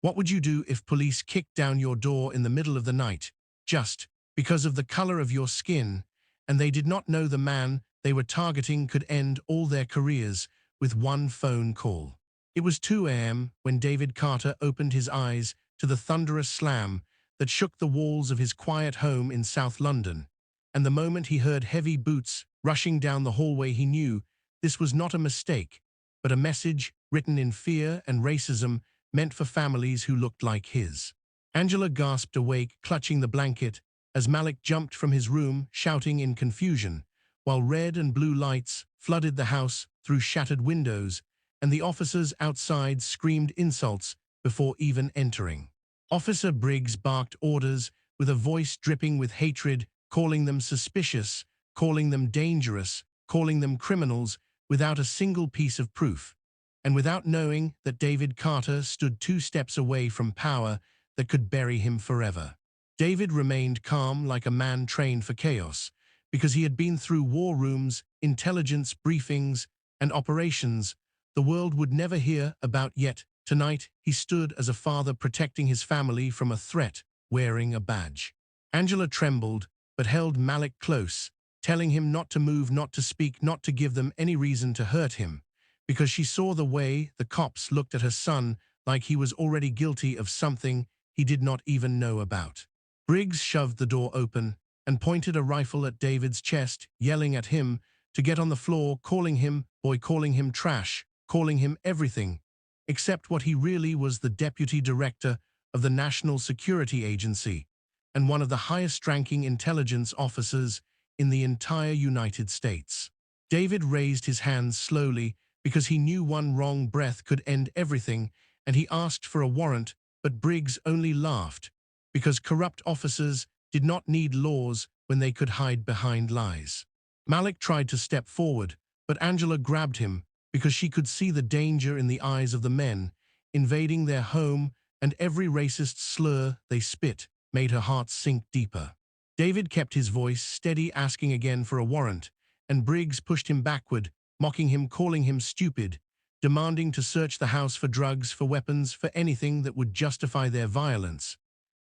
What would you do if police kicked down your door in the middle of the night, just because of the color of your skin, and they did not know the man they were targeting could end all their careers with one phone call? It was 2 a.m. when David Carter opened his eyes to the thunderous slam that shook the walls of his quiet home in South London, and the moment he heard heavy boots rushing down the hallway, he knew this was not a mistake, but a message written in fear and racism meant for families who looked like his. Angela gasped awake, clutching the blanket, as Malik jumped from his room, shouting in confusion, while red and blue lights flooded the house through shattered windows, and the officers outside screamed insults before even entering. Officer Briggs barked orders with a voice dripping with hatred, calling them suspicious, calling them dangerous, calling them criminals, without a single piece of proof, and without knowing that David Carter stood 2 steps away from power that could bury him forever. David remained calm, like a man trained for chaos, because he had been through war rooms, intelligence briefings, and operations the world would never hear about yet. Tonight, he stood as a father protecting his family from a threat, wearing a badge. Angela trembled, but held Malik close, telling him not to move, not to speak, not to give them any reason to hurt him, because she saw the way the cops looked at her son like he was already guilty of something he did not even know about. Briggs shoved the door open and pointed a rifle at David's chest, yelling at him to get on the floor, calling him boy, calling him trash, calling him everything except what he really was: the Deputy Director of the National Security Agency and one of the highest-ranking intelligence officers in the entire United States. David raised his hands slowly because he knew one wrong breath could end everything, and he asked for a warrant, but Briggs only laughed, because corrupt officers did not need laws when they could hide behind lies. Malik tried to step forward, but Angela grabbed him because she could see the danger in the eyes of the men invading their home, and every racist slur they spit made her heart sink deeper. David kept his voice steady, asking again for a warrant, and Briggs pushed him backward, mocking him, calling him stupid, demanding to search the house for drugs, for weapons, for anything that would justify their violence.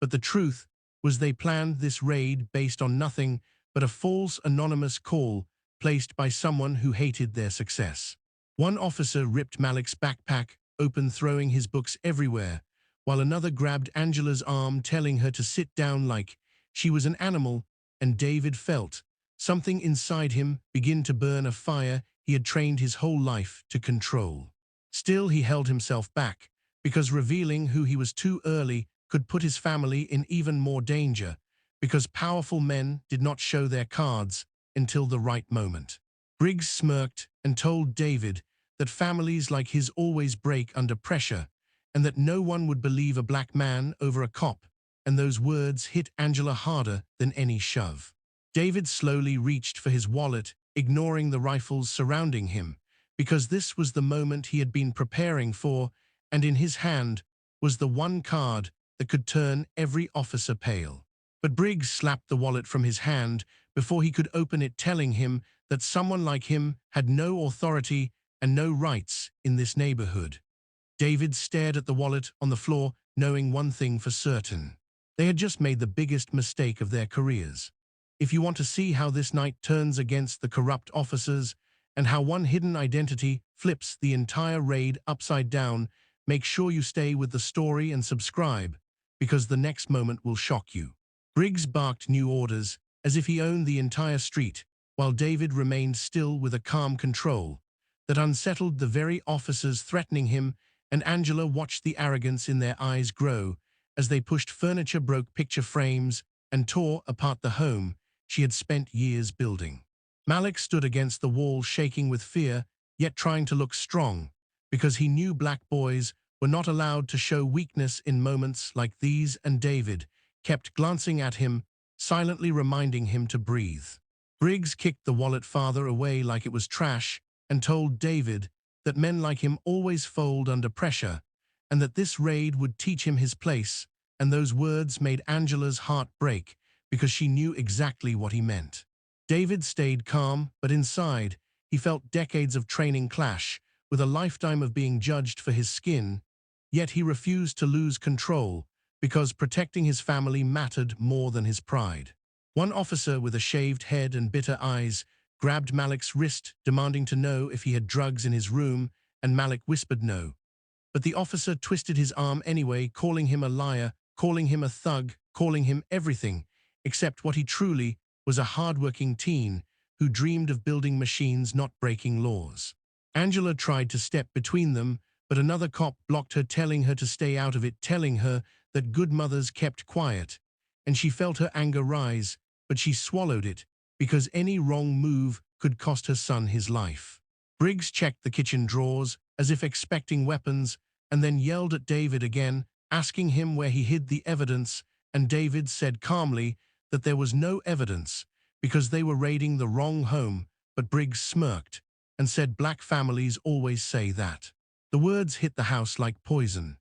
But the truth was, they planned this raid based on nothing but a false anonymous call placed by someone who hated their success. One officer ripped Malik's backpack open, throwing his books everywhere, while another grabbed Angela's arm, telling her to sit down like she was an animal, and David felt something inside him begin to burn, a fire he had trained his whole life to control. Still, he held himself back, because revealing who he was too early could put his family in even more danger, because powerful men did not show their cards until the right moment. Briggs smirked and told David that families like his always break under pressure, and that no one would believe a black man over a cop, and those words hit Angela harder than any shove. David slowly reached for his wallet, ignoring the rifles surrounding him, because this was the moment he had been preparing for, and in his hand was the one card that could turn every officer pale. But Briggs slapped the wallet from his hand before he could open it, telling him that someone like him had no authority and no rights in this neighborhood. David stared at the wallet on the floor, knowing one thing for certain. They had just made the biggest mistake of their careers. If you want to see how this night turns against the corrupt officers and how one hidden identity flips the entire raid upside down, make sure you stay with the story and subscribe, because the next moment will shock you. Briggs barked new orders as if he owned the entire street, while David remained still with a calm control that unsettled the very officers threatening him, and Angela watched the arrogance in their eyes grow as they pushed furniture, broke picture frames, and tore apart the home she had spent years building. Malik stood against the wall, shaking with fear, yet trying to look strong, because he knew black boys were not allowed to show weakness in moments like these, and David kept glancing at him, silently reminding him to breathe. Briggs kicked the wallet farther away like it was trash, and told David that men like him always fold under pressure, and that this raid would teach him his place, and those words made Angela's heart break, because she knew exactly what he meant. David stayed calm, but inside, he felt decades of training clash with a lifetime of being judged for his skin, Yet he refused to lose control because protecting his family mattered more than his pride. One officer with a shaved head and bitter eyes grabbed Malik's wrist, demanding to know if he had drugs in his room, and Malik whispered no. But the officer twisted his arm anyway, calling him a liar, calling him a thug, calling him everything, except what he truly was, a hardworking teen who dreamed of building machines, not breaking laws. Angela tried to step between them, but another cop blocked her, telling her to stay out of it, telling her that good mothers kept quiet. And she felt her anger rise, but she swallowed it, because any wrong move could cost her son his life. Briggs checked the kitchen drawers, as if expecting weapons, and then yelled at David again, asking him where he hid the evidence, and David said calmly that there was no evidence, because they were raiding the wrong home, but Briggs smirked and said black families always say that. The words hit the house like poison.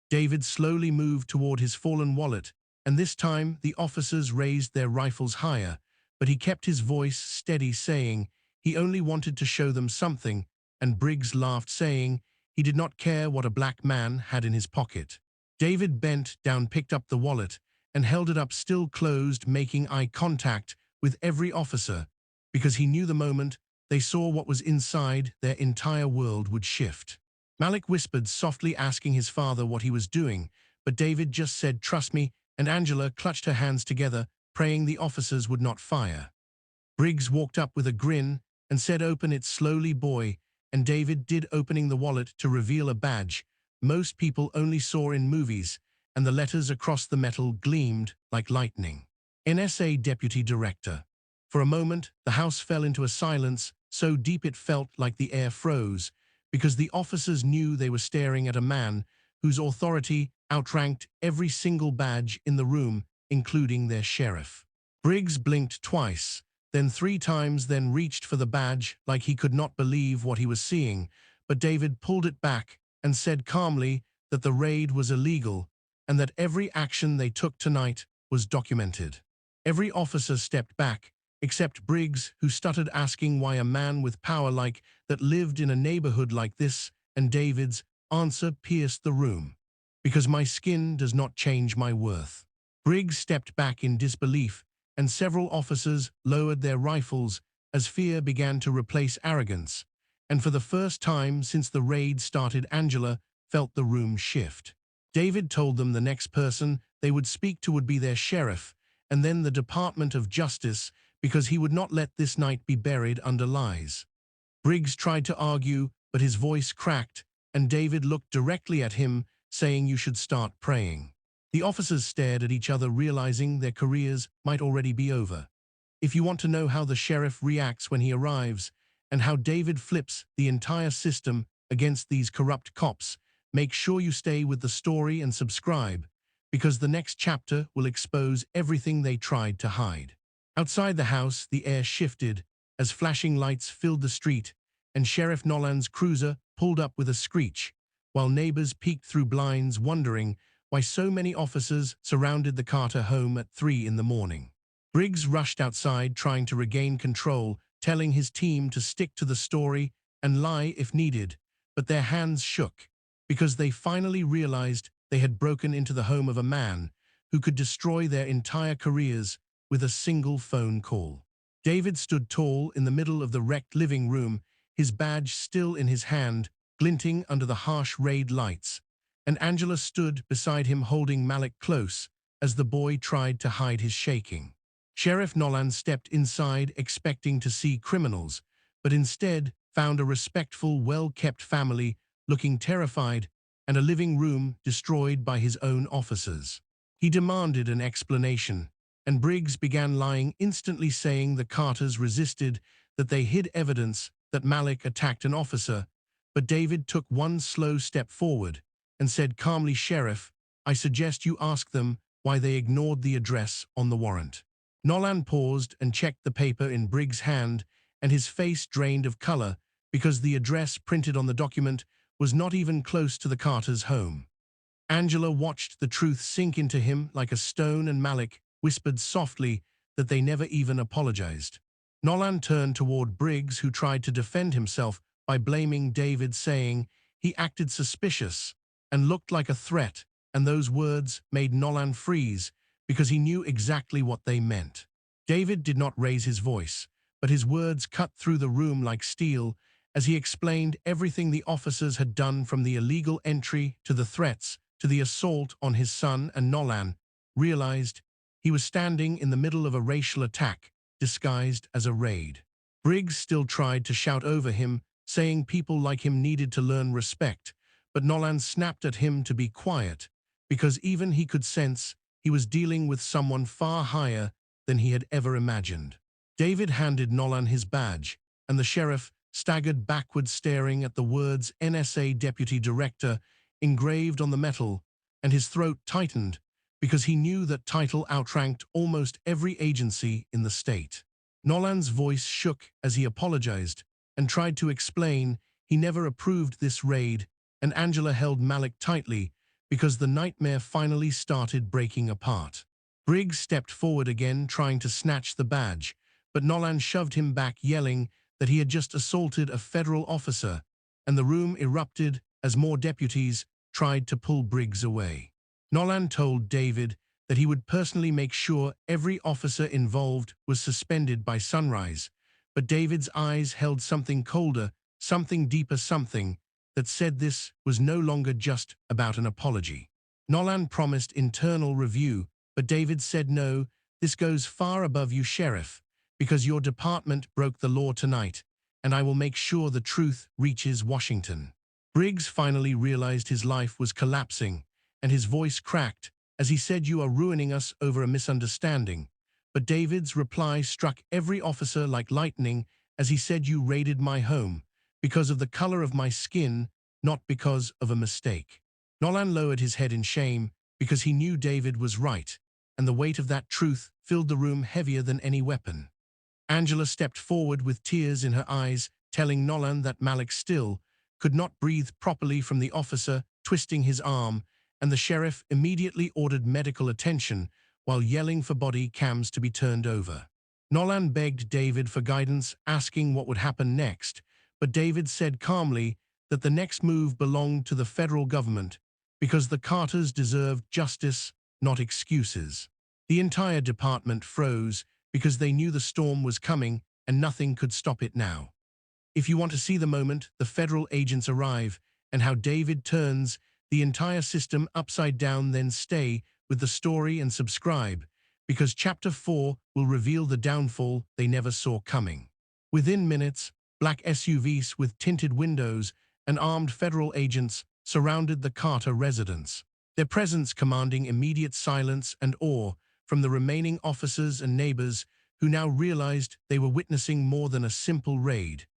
David slowly moved toward his fallen wallet, and this time the officers raised their rifles higher, but he kept his voice steady, saying he only wanted to show them something, and Briggs laughed, saying he did not care what a black man had in his pocket. David bent down, picked up the wallet, and held it up still closed, making eye contact with every officer, because he knew the moment they saw what was inside, their entire world would shift. Malik whispered softly, asking his father what he was doing, but David just said, "Trust me," and Angela clutched her hands together, praying the officers would not fire. Briggs walked up with a grin and said, "Open it slowly, boy," and David did, opening the wallet to reveal a badge most people only saw in movies, and the letters across the metal gleamed like lightning. NSA Deputy Director. For a moment, the house fell into a silence so deep it felt like the air froze, because the officers knew they were staring at a man whose authority outranked every single badge in the room, including their sheriff. Briggs blinked twice, then 3 times, then reached for the badge like he could not believe what he was seeing, but David pulled it back and said calmly that the raid was illegal and that every action they took tonight was documented. Every officer stepped back, except Briggs, who stuttered, asking why a man with power like that lived in a neighborhood like this, and David's answer pierced the room. "Because my skin does not change my worth." Briggs stepped back in disbelief, and several officers lowered their rifles as fear began to replace arrogance. And for the first time since the raid started, Angela felt the room shift. David told them the next person they would speak to would be their sheriff, and then the Department of Justice, because he would not let this night be buried under lies. Briggs tried to argue, but his voice cracked, and David looked directly at him, saying, "You should start praying." The officers stared at each other, realizing their careers might already be over. If you want to know how the sheriff reacts when he arrives, and how David flips the entire system against these corrupt cops, make sure you stay with the story and subscribe, because the next chapter will expose everything they tried to hide. Outside the house, the air shifted as flashing lights filled the street, and Sheriff Nolan's cruiser pulled up with a screech, while neighbors peeked through blinds, wondering why so many officers surrounded the Carter home at 3 in the morning. Briggs rushed outside, trying to regain control, telling his team to stick to the story and lie if needed, but their hands shook, because they finally realized they had broken into the home of a man who could destroy their entire careers with a single phone call. David stood tall in the middle of the wrecked living room, his badge still in his hand, glinting under the harsh raid lights, and Angela stood beside him, holding Malik close as the boy tried to hide his shaking. Sheriff Nolan stepped inside, expecting to see criminals, but instead found a respectful, well-kept family looking terrified, and a living room destroyed by his own officers. He demanded an explanation, and Briggs began lying, instantly saying the Carters resisted, that they hid evidence that Malik attacked an officer. But David took one slow step forward and said calmly, "Sheriff, I suggest you ask them why they ignored the address on the warrant." Nolan paused and checked the paper in Briggs' hand, and his face drained of color, because the address printed on the document was not even close to the Carters' home. Angela watched the truth sink into him like a stone, and Malik whispered softly that they never even apologized. Nolan turned toward Briggs, who tried to defend himself by blaming David, saying he acted suspicious, and looked like a threat, and those words made Nolan freeze because he knew exactly what they meant. David did not raise his voice, but his words cut through the room like steel as he explained everything the officers had done, from the illegal entry to the threats to the assault on his son. And Nolan realized he was standing in the middle of a racial attack disguised as a raid. Briggs still tried to shout over him, saying people like him needed to learn respect, but Nolan snapped at him to be quiet, because even he could sense he was dealing with someone far higher than he had ever imagined. David handed Nolan his badge, and the sheriff staggered backward, staring at the words NSA Deputy Director engraved on the metal, and his throat tightened because he knew that title outranked almost every agency in the state. Nolan's voice shook as he apologized and tried to explain he never approved this raid, and Angela held Malik tightly because the nightmare finally started breaking apart. Briggs stepped forward again, trying to snatch the badge, but Nolan shoved him back, yelling that he had just assaulted a federal officer, and the room erupted as more deputies tried to pull Briggs away. Nolan told David that he would personally make sure every officer involved was suspended by sunrise, but David's eyes held something colder, something deeper, something that said this was no longer just about an apology. Nolan promised internal review, but David said no, this goes far above you, Sheriff, because your department broke the law tonight, and I will make sure the truth reaches Washington. Briggs finally realized his life was collapsing, and his voice cracked as he said, "You are ruining us over a misunderstanding." But David's reply struck every officer like lightning as he said, "You raided my home because of the color of my skin, not because of a mistake." Nolan lowered his head in shame because he knew David was right, and the weight of that truth filled the room heavier than any weapon. Angela stepped forward with tears in her eyes, telling Nolan that Malik still could not breathe properly from the officer twisting his arm, and the sheriff immediately ordered medical attention while yelling for body cams to be turned over. Nolan begged David for guidance, asking what would happen next, but David said calmly that the next move belonged to the federal government because the Carters deserved justice, not excuses. The entire department froze because they knew the storm was coming and nothing could stop it now. If you want to see the moment the federal agents arrive and how David turns the entire system upside down, then stay with the story and subscribe, because Chapter 4 will reveal the downfall they never saw coming. Within minutes, black SUVs with tinted windows and armed federal agents surrounded the Carter residence, their presence commanding immediate silence and awe from the remaining officers and neighbors who now realized they were witnessing more than a simple raid.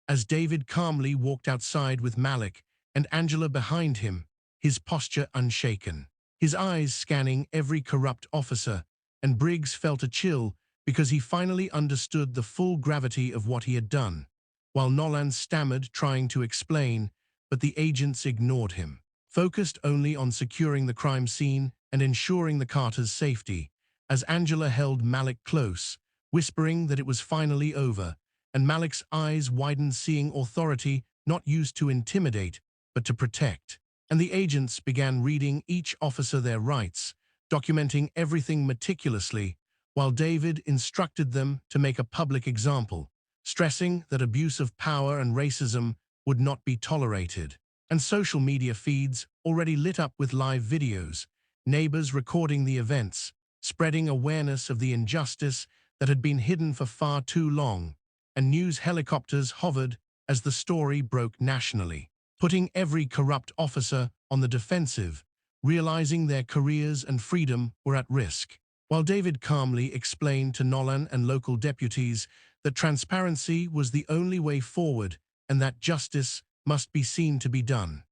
As David calmly walked outside with Malik and Angela behind him, his posture unshaken, his eyes scanning every corrupt officer, and Briggs felt a chill because he finally understood the full gravity of what he had done, while Nolan stammered, trying to explain, but the agents ignored him, focused only on securing the crime scene and ensuring the Carters' safety, as Angela held Malik close, whispering that it was finally over, and Malik's eyes widened, seeing authority not used to intimidate, but to protect. And the agents began reading each officer their rights, documenting everything meticulously, while David instructed them to make a public example, stressing that abuse of power and racism would not be tolerated. And social media feeds already lit up with live videos, neighbors recording the events, spreading awareness of the injustice that had been hidden for far too long, and news helicopters hovered as the story broke nationally, putting every corrupt officer on the defensive, realizing their careers and freedom were at risk. While David calmly explained to Nolan and local deputies that transparency was the only way forward and that justice must be seen to be done.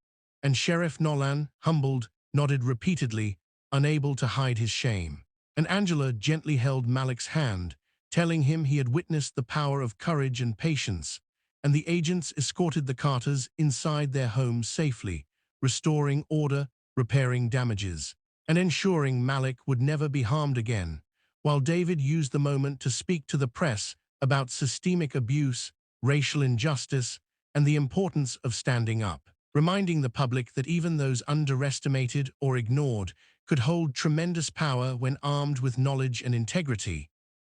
And Sheriff Nolan, humbled, nodded repeatedly, unable to hide his shame. And Angela gently held Malik's hand, telling him he had witnessed the power of courage and patience, and the agents escorted the Carters inside their home safely, restoring order, repairing damages, and ensuring Malik would never be harmed again, while David used the moment to speak to the press about systemic abuse, racial injustice, and the importance of standing up. reminding the public that even those underestimated or ignored could hold tremendous power when armed with knowledge and integrity.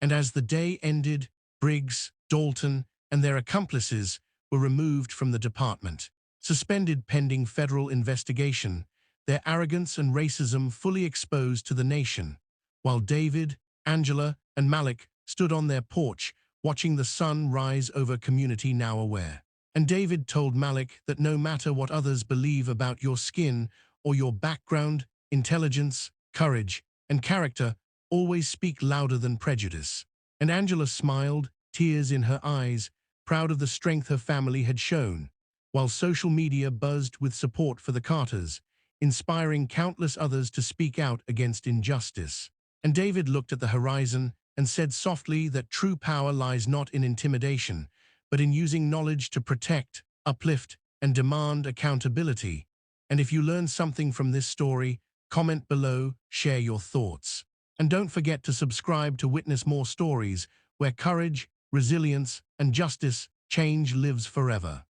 And as the day ended, Briggs, Dalton, and their accomplices were removed from the department, suspended pending federal investigation, their arrogance and racism fully exposed to the nation, while David, Angela, and Malik stood on their porch, watching the sun rise over community now aware. And David told Malik that no matter what others believe about your skin or your background, intelligence, courage, and character always speak louder than prejudice. And Angela smiled, tears in her eyes, proud of the strength her family had shown, while social media buzzed with support for the Carters, inspiring countless others to speak out against injustice. And David looked at the horizon and said softly that true power lies not in intimidation, but in using knowledge to protect, uplift, and demand accountability. And if you learn something from this story, comment below, share your thoughts. And don't forget to subscribe to witness more stories where courage, resilience, and justice change lives forever.